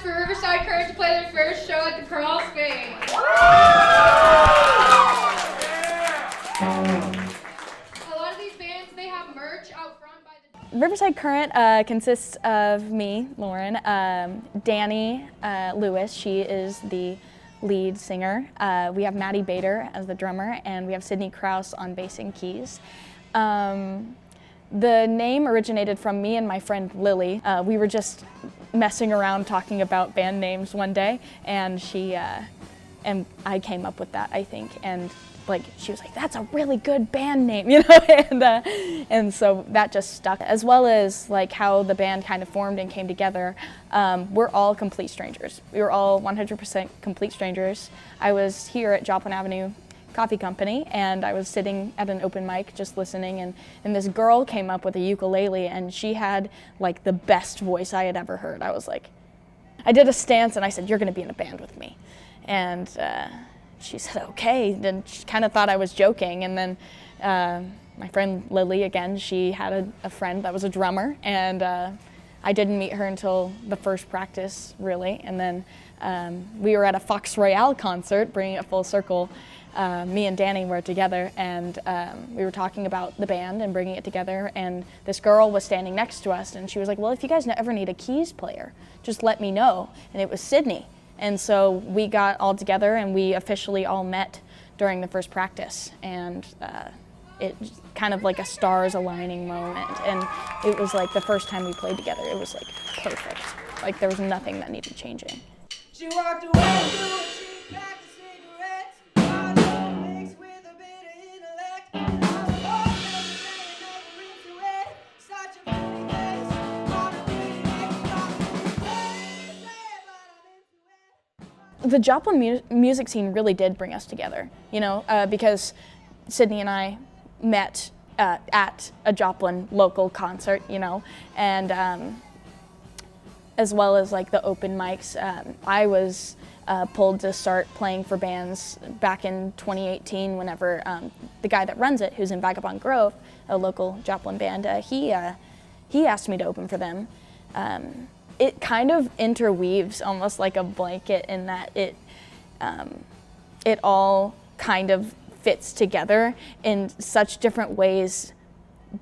for Riverside Current to play their first show at the Crawl Space. A lot of these bands, they have merch out front by the... Riverside Current consists of me, Lauren, Danny Lewis, she is the lead singer. We have Maddie Bader as the drummer, and we have Sydney Krause on bass and keys. The name originated from me and my friend Lily. We were just messing around talking about band names one day, and and I came up with that, I think, and like she was like, "That's a really good band name," you know, and so that just stuck. As well as like how the band kind of formed and came together. We're all complete strangers. We were all 100% complete strangers. I was here at Joplin Avenue Coffee Company, and I was sitting at an open mic just listening, and this girl came up with a ukulele, and she had like the best voice I had ever heard. I was like, I did a stance and I said, "You're gonna be in a band with me." And she said, "Okay." Then she kind of thought I was joking, and then my friend Lily, again, she had a friend that was a drummer, and I didn't meet her until the first practice, really. And then we were at a Fox Royale concert, bringing it full circle. Me and Danny were together, and we were talking about the band and bringing it together, and this girl was standing next to us, and she was like, "Well, if you guys ever need a keys player, just let me know." And it was Sydney. And so we got all together, and we officially all met during the first practice, and it kind of like a stars aligning moment, and it was like the first time we played together. It was like perfect. Like there was nothing that needed changing. She walked away through a cheap pack of cigarettes. All mixed with a bit of intellect. I was hoping never into it. Such a pretty face, on a pretty neck, The Joplin music scene really did bring us together, you know, because Sydney and I met at a Joplin local concert, you know, and as well as like the open mics. I was pulled to start playing for bands back in 2018 whenever the guy that runs it, who's in Vagabond Grove, a local Joplin band, he asked me to open for them. It kind of interweaves almost like a blanket in that it all kind of fits together in such different ways,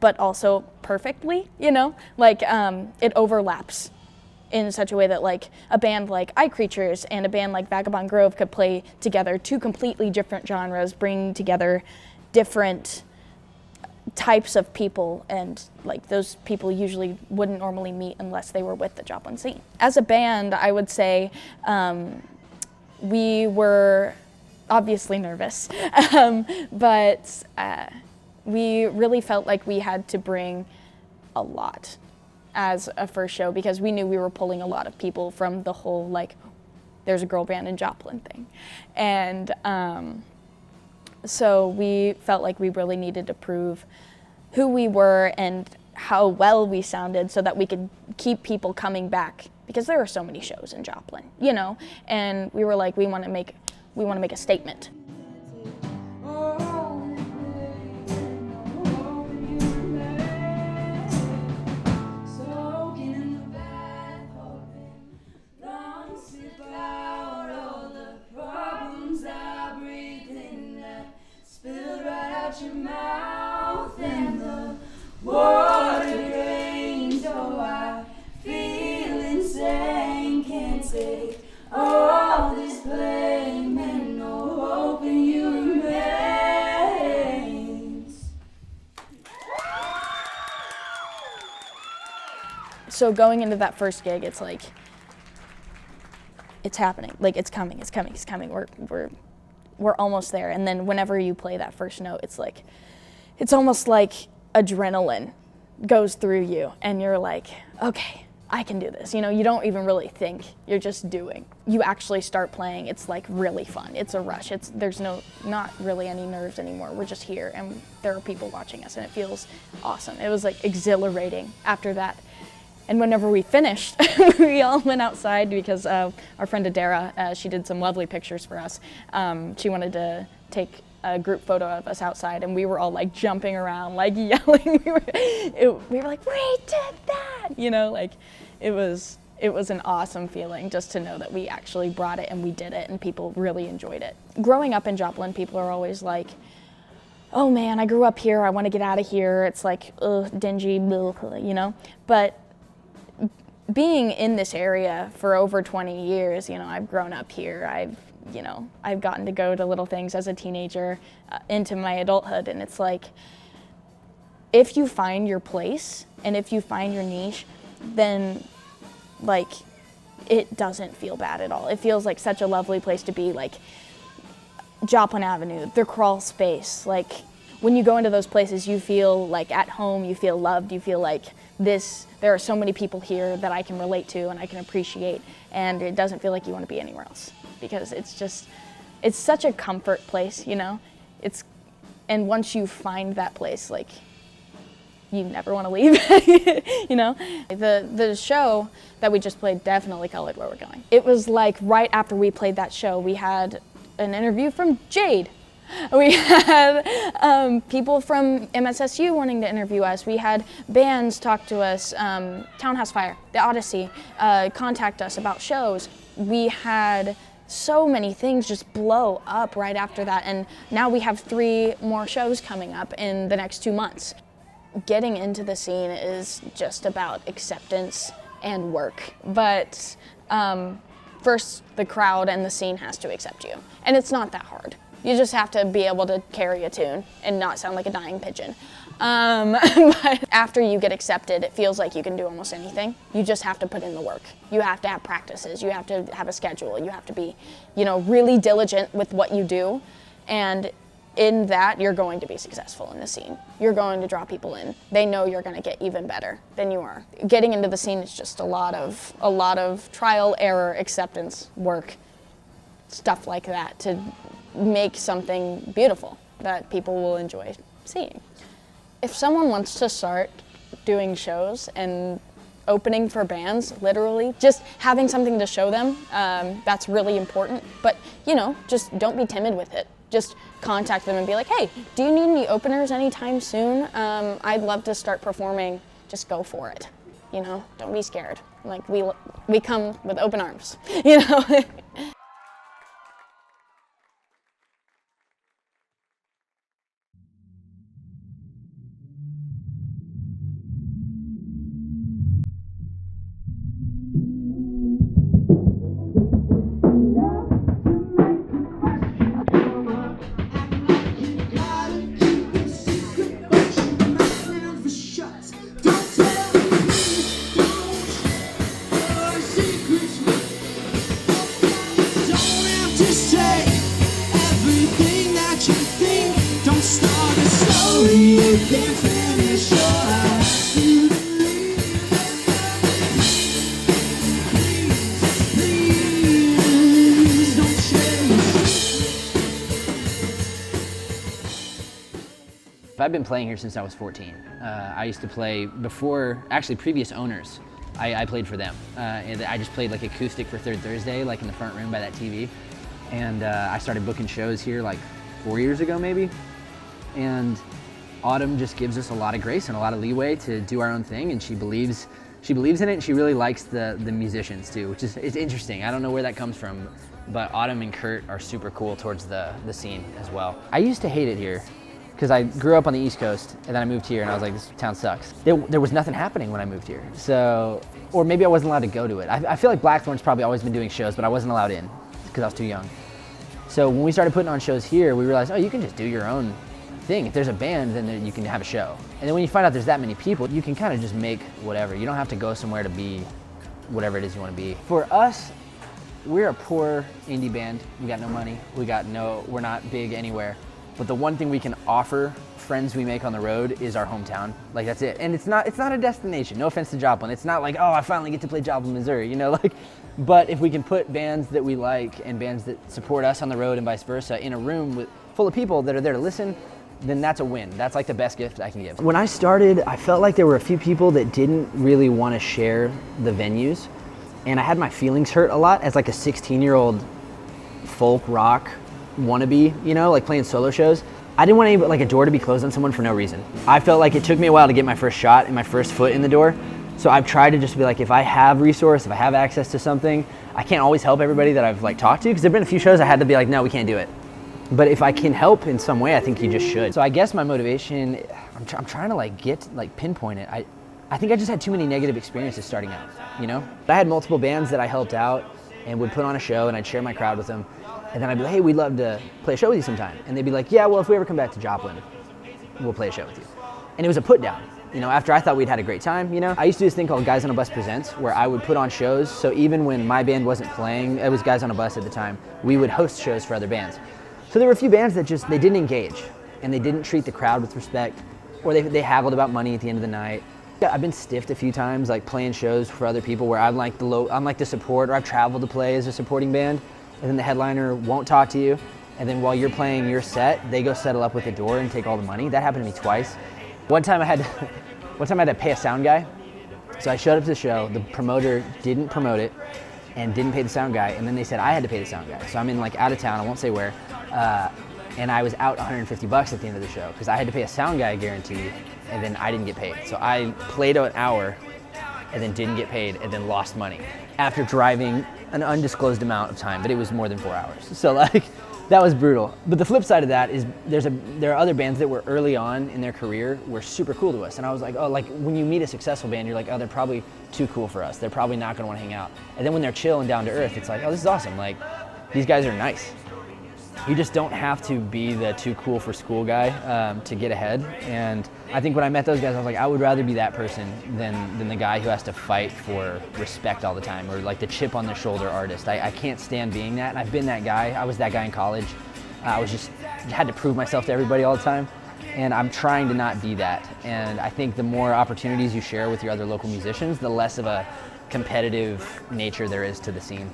but also perfectly, you know? Like it overlaps in such a way that like a band like Eye Creatures and a band like Vagabond Grove could play together, two completely different genres, bring together different types of people, and like those people usually wouldn't normally meet unless they were with the Joplin scene. As a band, I would say we were obviously nervous, but we really felt like we had to bring a lot as a first show, because we knew we were pulling a lot of people from the whole like there's a girl band in Joplin thing, and so we felt like we really needed to prove who we were and how well we sounded so that we could keep people coming back, because there are so many shows in Joplin, you know, and we were like, we want to make a statement. Your mouth and the water drains. Oh, I feel insane. Can't take all this blame, and no hope in you remains. So going into that first gig, it's like it's happening. Like it's coming. We're almost there. And then whenever you play that first note, it's like, it's almost like adrenaline goes through you, and you're like, okay, I can do this. You know, you don't even really think, you're just doing. You actually start playing, it's like really fun. It's a rush. There's not really any nerves anymore. We're just here, and there are people watching us, and it feels awesome. It was like exhilarating after that. And whenever we finished, we all went outside because our friend Adara, she did some lovely pictures for us. She wanted to take a group photo of us outside, and we were all like jumping around, like yelling. We were like, "We did that!" You know, like it was It was an awesome feeling just to know that we actually brought it and we did it and people really enjoyed it. Growing up in Joplin, people are always like, oh man, I grew up here, I want to get out of here. It's like, ugh, dingy, you know? But being in this area for over 20 years, you know, I've grown up here. I've gotten to go to little things as a teenager into my adulthood, and it's like, if you find your place and if you find your niche, then like it doesn't feel bad at all. It feels like such a lovely place to be, like Joplin Avenue, the crawl space. Like when you go into those places, you feel like at home, you feel loved, you feel like there are so many people here that I can relate to and I can appreciate, and it doesn't feel like you want to be anywhere else because it's such a comfort place, you know? And once you find that place, like you never want to leave, you know? The show that we just played definitely colored where we're going. It was like right after we played that show, we had an interview from Jade. We had people from MSSU wanting to interview us. We had bands talk to us, Townhouse Fire, The Odyssey, contact us about shows. We had so many things just blow up right after that, and now we have 3 more shows coming up in the next 2 months. Getting into the scene is just about acceptance and work, but first the crowd and the scene has to accept you, and it's not that hard. You just have to be able to carry a tune and not sound like a dying pigeon. But after you get accepted, it feels like you can do almost anything. You just have to put in the work. You have to have practices. You have to have a schedule. You have to be, you know, really diligent with what you do. And in that, you're going to be successful in the scene. You're going to draw people in. They know you're going to get even better than you are. Getting into the scene is just a lot of trial, error, acceptance, work, stuff like that to make something beautiful that people will enjoy seeing. If someone wants to start doing shows and opening for bands, literally, just having something to show them, that's really important. But, you know, just don't be timid with it. Just contact them and be like, hey, do you need any openers anytime soon? I'd love to start performing. Just go for it. You know, don't be scared. Like, we come with open arms, you know? I've been playing here since I was 14. I used to play before, actually previous owners, I played for them. And I just played like acoustic for Third Thursday, like in the front room by that TV. And I started booking shows here like 4 years ago maybe. And Autumn just gives us a lot of grace and a lot of leeway to do our own thing, and she believes in it, and she really likes the musicians too, which is, it's interesting. I don't know where that comes from, but Autumn and Kurt are super cool towards the scene as well. I used to hate it here, because I grew up on the East Coast, and then I moved here, and I was like, this town sucks. There was nothing happening when I moved here, so, or maybe I wasn't allowed to go to it. I feel like Blackthorn's probably always been doing shows, but I wasn't allowed in, because I was too young. So when we started putting on shows here, we realized, oh, you can just do your own thing. If there's a band, then you can have a show. And then when you find out there's that many people, you can kind of just make whatever. You don't have to go somewhere to be whatever it is you want to be. For us, we're a poor indie band. We got no money. We're not big anywhere. But the one thing we can offer friends we make on the road is our hometown. Like, that's it. And it's not a destination. No offense to Joplin. It's not like, oh, I finally get to play Joplin, Missouri, you know, like, but if we can put bands that we like and bands that support us on the road and vice versa in a room full of people that are there to listen, then that's a win. That's like the best gift I can give. When I started, I felt like there were a few people that didn't really want to share the venues, and I had my feelings hurt a lot as like a 16-year-old folk rock wannabe, you know, like playing solo shows. I didn't want a door to be closed on someone for no reason. I felt like it took me a while to get my first shot and my first foot in the door, So I've tried to just be like, if I have resource, if I have access to something, I can't always help everybody that I've like talked to, because there've been a few shows I had to be like, no, we can't do it. But if I can help in some way, I think you just should. So I guess my motivation, I'm trying to like pinpoint it. I think I just had too many negative experiences starting out, you know? I had multiple bands that I helped out and would put on a show, and I'd share my crowd with them. And then I'd be like, hey, we'd love to play a show with you sometime. And they'd be like, yeah, well, if we ever come back to Joplin, we'll play a show with you. And it was a put down, you know, after I thought we'd had a great time, you know? I used to do this thing called Guys on a Bus Presents, where I would put on shows. So even when my band wasn't playing, it was Guys on a Bus at the time, we would host shows for other bands. So there were a few bands that just, they didn't engage, and they didn't treat the crowd with respect, or they haggled about money at the end of the night. I've been stiffed a few times, like playing shows for other people where I'm like the support, or I've traveled to play as a supporting band, and then the headliner won't talk to you, and then while you're playing your set, they go settle up with the door and take all the money. That happened to me twice. One time I had to pay a sound guy. So I showed up to the show, the promoter didn't promote it and didn't pay the sound guy, and then they said I had to pay the sound guy. So I'm in like out of town, I won't say where, and I was out $150 at the end of the show because I had to pay a sound guy guarantee, and then I didn't get paid. So I played an hour and then didn't get paid and then lost money after driving an undisclosed amount of time, but it was more than 4 hours. So like, that was brutal. But the flip side of that is there are other bands that were early on in their career were super cool to us. And I was like, oh, like when you meet a successful band, you're like, oh, they're probably too cool for us. They're probably not gonna wanna hang out. And then when they're chill and down to earth, it's like, oh, this is awesome. Like, these guys are nice. You just don't have to be the too cool for school guy to get ahead. And I think when I met those guys, I was like, I would rather be that person than the guy who has to fight for respect all the time, or like the chip on the shoulder artist. I can't stand being that, and I've been that guy. I was that guy in college. I was just had to prove myself to everybody all the time, and I'm trying to not be that. And I think the more opportunities you share with your other local musicians, the less of a competitive nature there is to the scene.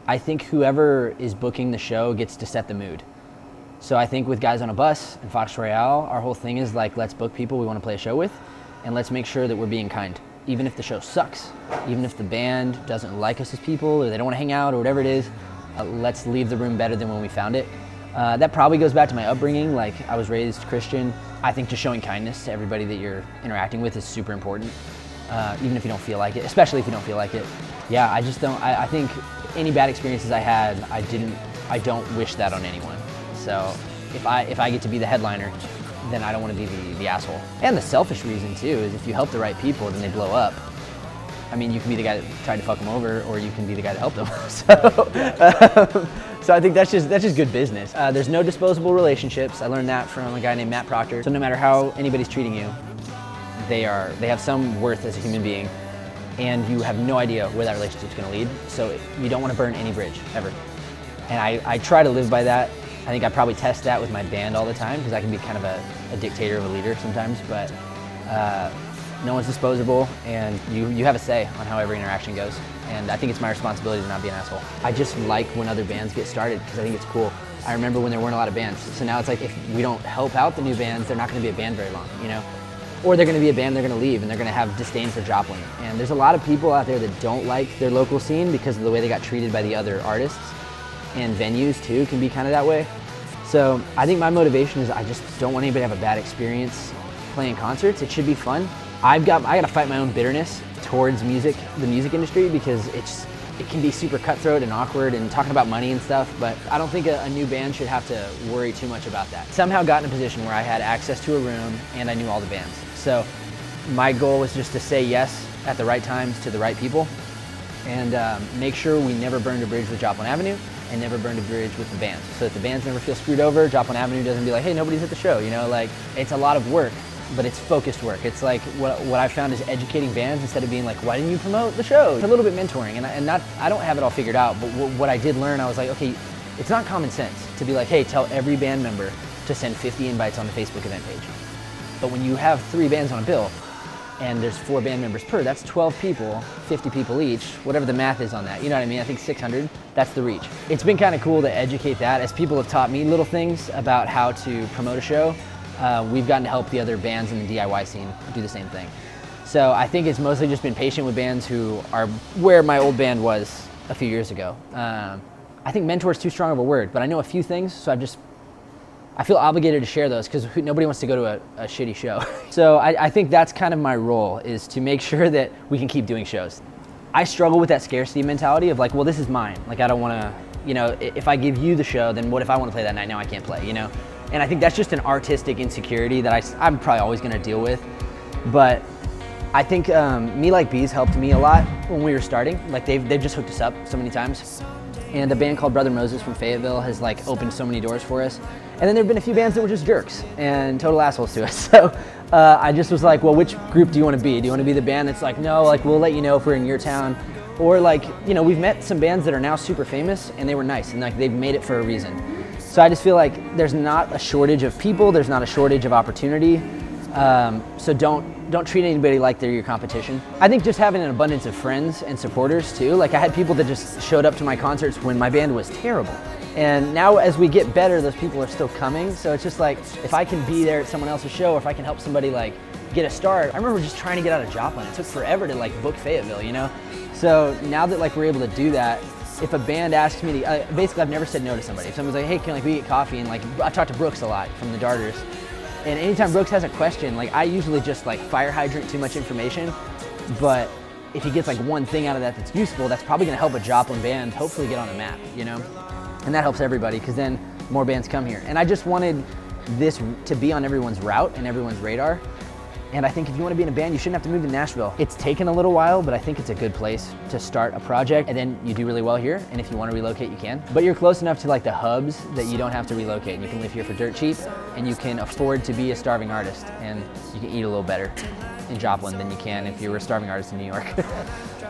I think whoever is booking the show gets to set the mood. So I think with Guys on a Bus and Fox Royale, our whole thing is like, let's book people we want to play a show with, and let's make sure that we're being kind. Even if the show sucks, even if the band doesn't like us as people, or they don't want to hang out, or whatever it is, let's leave the room better than when we found it. That probably goes back to my upbringing. Like, I was raised Christian. I think just showing kindness to everybody that you're interacting with is super important, even if you don't feel like it, especially if you don't feel like it. Yeah, I just don't, I think any bad experiences I had, I don't wish that on anyone. So if I get to be the headliner, then I don't want to be the asshole. And the selfish reason too is if you help the right people, then they blow up. I mean, you can be the guy that tried to fuck them over, or you can be the guy that helped them. So I think that's just good business. There's no disposable relationships. I learned that from a guy named Matt Proctor. So no matter how anybody's treating you, they have some worth as a human being, and you have no idea where that relationship's gonna lead. So you don't wanna burn any bridge, ever. And I try to live by that. I think I probably test that with my band all the time, because I can be kind of a dictator of a leader sometimes, but no one's disposable, and you have a say on how every interaction goes. And I think it's my responsibility to not be an asshole. I just like when other bands get started, because I think it's cool. I remember when there weren't a lot of bands. So now it's like, if we don't help out the new bands, they're not gonna be a band very long, you know? Or they're gonna be a band, they're gonna leave, and they're gonna have disdain for Joplin. And there's a lot of people out there that don't like their local scene because of the way they got treated by the other artists. And venues too can be kind of that way. So I think my motivation is I just don't want anybody to have a bad experience playing concerts. It should be fun. I gotta fight my own bitterness towards music, the music industry, because it can be super cutthroat and awkward and talking about money and stuff, but I don't think a new band should have to worry too much about that. Somehow got in a position where I had access to a room and I knew all the bands. So my goal was just to say yes at the right times to the right people, and make sure we never burned a bridge with Joplin Avenue and never burned a bridge with the bands, so that the bands never feel screwed over. Joplin Avenue doesn't be like, hey, nobody's at the show, you know? Like, it's a lot of work, but it's focused work. It's like what I found is educating bands instead of being like, why didn't you promote the show? It's a little bit mentoring, and I don't have it all figured out, but what I did learn, I was like, okay, it's not common sense to be like, hey, tell every band member to send 50 invites on the Facebook event page. But when you have 3 bands on a bill, and there's 4 band members per, that's 12 people, 50 people each, whatever the math is on that, you know what I mean? I think 600, that's the reach. It's been kind of cool to educate that, as people have taught me little things about how to promote a show. We've gotten to help the other bands in the DIY scene do the same thing. So I think it's mostly just been patient with bands who are where my old band was a few years ago. I think mentor is too strong of a word, but I know a few things, so I feel obligated to share those because nobody wants to go to a shitty show. So I think that's kind of my role, is to make sure that we can keep doing shows. I struggle with that scarcity mentality of like, well, this is mine. Like, I don't want to, you know, if I give you the show, then what if I want to play that night? Now I can't play, you know? And I think that's just an artistic insecurity that I'm probably always going to deal with. But I think Me Like Bees helped me a lot when we were starting. Like, they've just hooked us up so many times. And a band called Brother Moses from Fayetteville has like opened so many doors for us. And then there have been a few bands that were just jerks and total assholes to us. So I just was like, well, which group do you want to be? Do you want to be the band that's like, no, like, we'll let you know if we're in your town? Or like, you know, we've met some bands that are now super famous and they were nice and like they've made it for a reason. So I just feel like there's not a shortage of people, there's not a shortage of opportunity. So don't treat anybody like they're your competition. I think just having an abundance of friends and supporters too. Like, I had people that just showed up to my concerts when my band was terrible. And now as we get better, those people are still coming. So it's just like, if I can be there at someone else's show, or if I can help somebody like get a start. I remember just trying to get out of Joplin. It took forever to like book Fayetteville, you know? So now that like we're able to do that, if a band asks me to, basically I've never said no to somebody. If someone's like, hey, can like we get coffee? And like, I talk to Brooks a lot from the Darters. And anytime Brooks has a question, like I usually just like fire hydrant too much information, but if he gets like one thing out of that that's useful, that's probably gonna help a Joplin band hopefully get on the map, you know? And that helps everybody, because then more bands come here. And I just wanted this to be on everyone's route and everyone's radar. And I think if you want to be in a band, you shouldn't have to move to Nashville. It's taken a little while, but I think it's a good place to start a project, and then you do really well here, and if you want to relocate, you can. But you're close enough to like the hubs that you don't have to relocate. You can live here for dirt cheap, and you can afford to be a starving artist, and you can eat a little better in Joplin than you can if you were a starving artist in New York.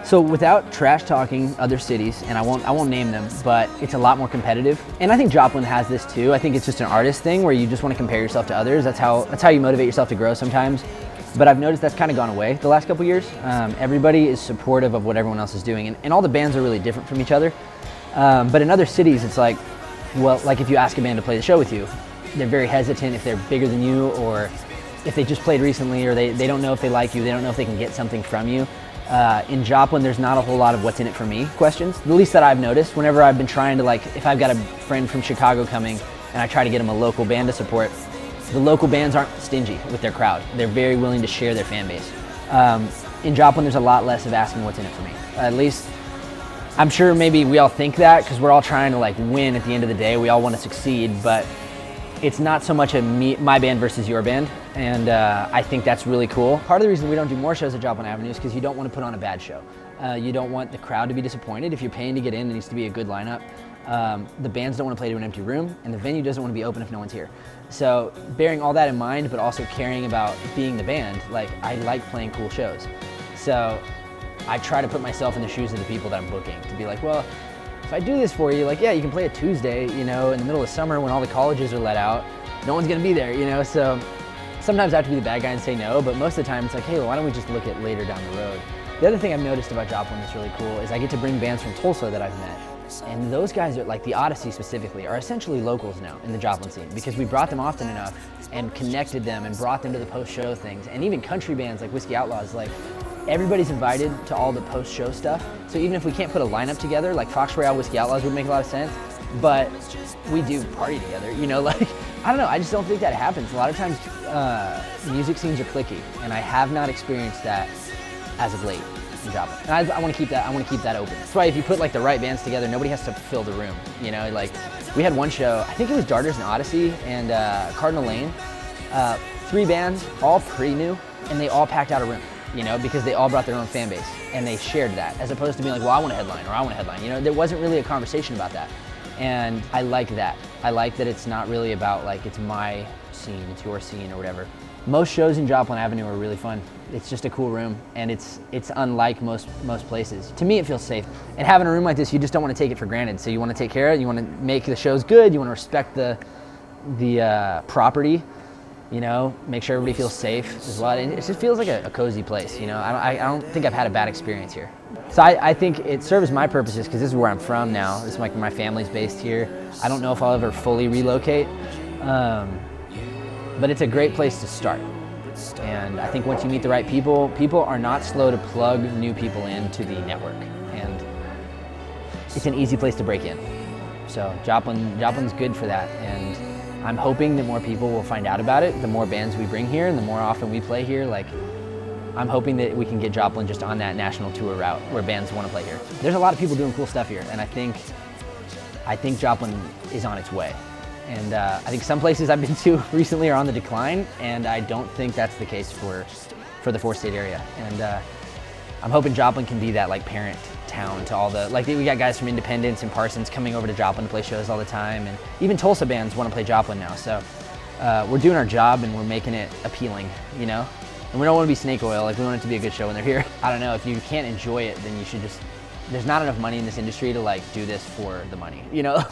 So without trash talking other cities, and I won't name them, but it's a lot more competitive. And I think Joplin has this too. I think it's just an artist thing where you just want to compare yourself to others. That's how you motivate yourself to grow sometimes. But I've noticed that's kind of gone away the last couple years. Everybody is supportive of what everyone else is doing, and all the bands are really different from each other. But in other cities, it's like, well, like if you ask a band to play the show with you, they're very hesitant if they're bigger than you, or if they just played recently, or they don't know if they like you, they don't know if they can get something from you. In Joplin, there's not a whole lot of what's in it for me questions, the least that I've noticed. Whenever I've been trying to, like, if I've got a friend from Chicago coming and I try to get him a local band to support, the local bands aren't stingy with their crowd. They're very willing to share their fan base. In Joplin, there's a lot less of asking what's in it for me. At least, I'm sure maybe we all think that because we're all trying to like win at the end of the day. We all want to succeed, but it's not so much my band versus your band. And I think that's really cool. Part of the reason we don't do more shows at Joplin Avenue is because you don't want to put on a bad show. You don't want the crowd to be disappointed. If you're paying to get in, it needs to be a good lineup. The bands don't want to play to an empty room, and the venue doesn't want to be open if no one's here. So bearing all that in mind, but also caring about being the band, like I like playing cool shows. So I try to put myself in the shoes of the people that I'm booking to be like, well, if I do this for you, like, yeah, you can play a Tuesday, you know, in the middle of summer when all the colleges are let out. No one's gonna be there, you know, so sometimes I have to be the bad guy and say no, but most of the time it's like, hey, well, why don't we just look at later down the road? The other thing I've noticed about Joplin that's really cool is I get to bring bands from Tulsa that I've met. And those guys are, like the Odyssey specifically, are essentially locals now in the Joplin scene because we brought them often enough and connected them and brought them to the post-show things. And even country bands like Whiskey Outlaws, like everybody's invited to all the post-show stuff. So even if we can't put a lineup together, like Fox Royale, Whiskey Outlaws would make a lot of sense, but we do party together, you know, like, I don't know, I just don't think that happens. A lot of times music scenes are cliquey, and I have not experienced that as of late. Joplin. And I want to keep that open. That's why if you put like the right bands together, nobody has to fill the room. You know, like we had one show, I think it was Darters and Odyssey and Cardinal Lane. 3 bands, all pretty new, and they all packed out a room. You know, because they all brought their own fan base and they shared that, as opposed to being like, well, I want a headline or I want a headline. You know, there wasn't really a conversation about that, and I like that. I like that it's not really about like it's my scene, it's your scene or whatever. Most shows in Joplin Avenue are really fun. It's just a cool room, and it's unlike most places. To me, it feels safe. And having a room like this, you just don't want to take it for granted. So you want to take care of it. You want to make the shows good. You want to respect the the property, you know, make sure everybody feels safe as well. And it just feels like a cozy place, you know. I don't think I've had a bad experience here. So I think it serves my purposes because this is where I'm from now. This is like my family's based here. I don't know if I'll ever fully relocate, but it's a great place to start. And I think once you meet the right people, people are not slow to plug new people into the network. And it's an easy place to break in. So Joplin's good for that. And I'm hoping that more people will find out about it. The more bands we bring here and the more often we play here, like, I'm hoping that we can get Joplin just on that national tour route where bands want to play here. There's a lot of people doing cool stuff here, and I think Joplin is on its way. And I think some places I've been to recently are on the decline, and I don't think that's the case for the four-state area. And I'm hoping Joplin can be that like parent town to all the, like we got guys from Independence and Parsons coming over to Joplin to play shows all the time, and even Tulsa bands want to play Joplin now. So we're doing our job and we're making it appealing, you know? And we don't want to be snake oil, like we want it to be a good show when they're here. I don't know, if you can't enjoy it, then you should just, there's not enough money in this industry to like do this for the money, you know?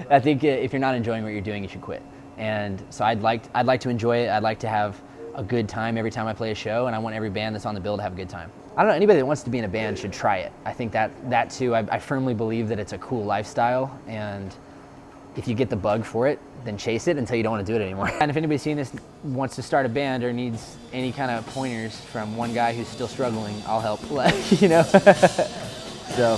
I think if you're not enjoying what you're doing, you should quit. And so I'd like to enjoy it. I'd like to have a good time every time I play a show, and I want every band that's on the bill to have a good time. I don't know, anybody that wants to be in a band should try it. I think that too, I firmly believe that it's a cool lifestyle, and if you get the bug for it, then chase it until you don't want to do it anymore. And if anybody seeing this wants to start a band or needs any kind of pointers from one guy who's still struggling, I'll help, like, you know? So.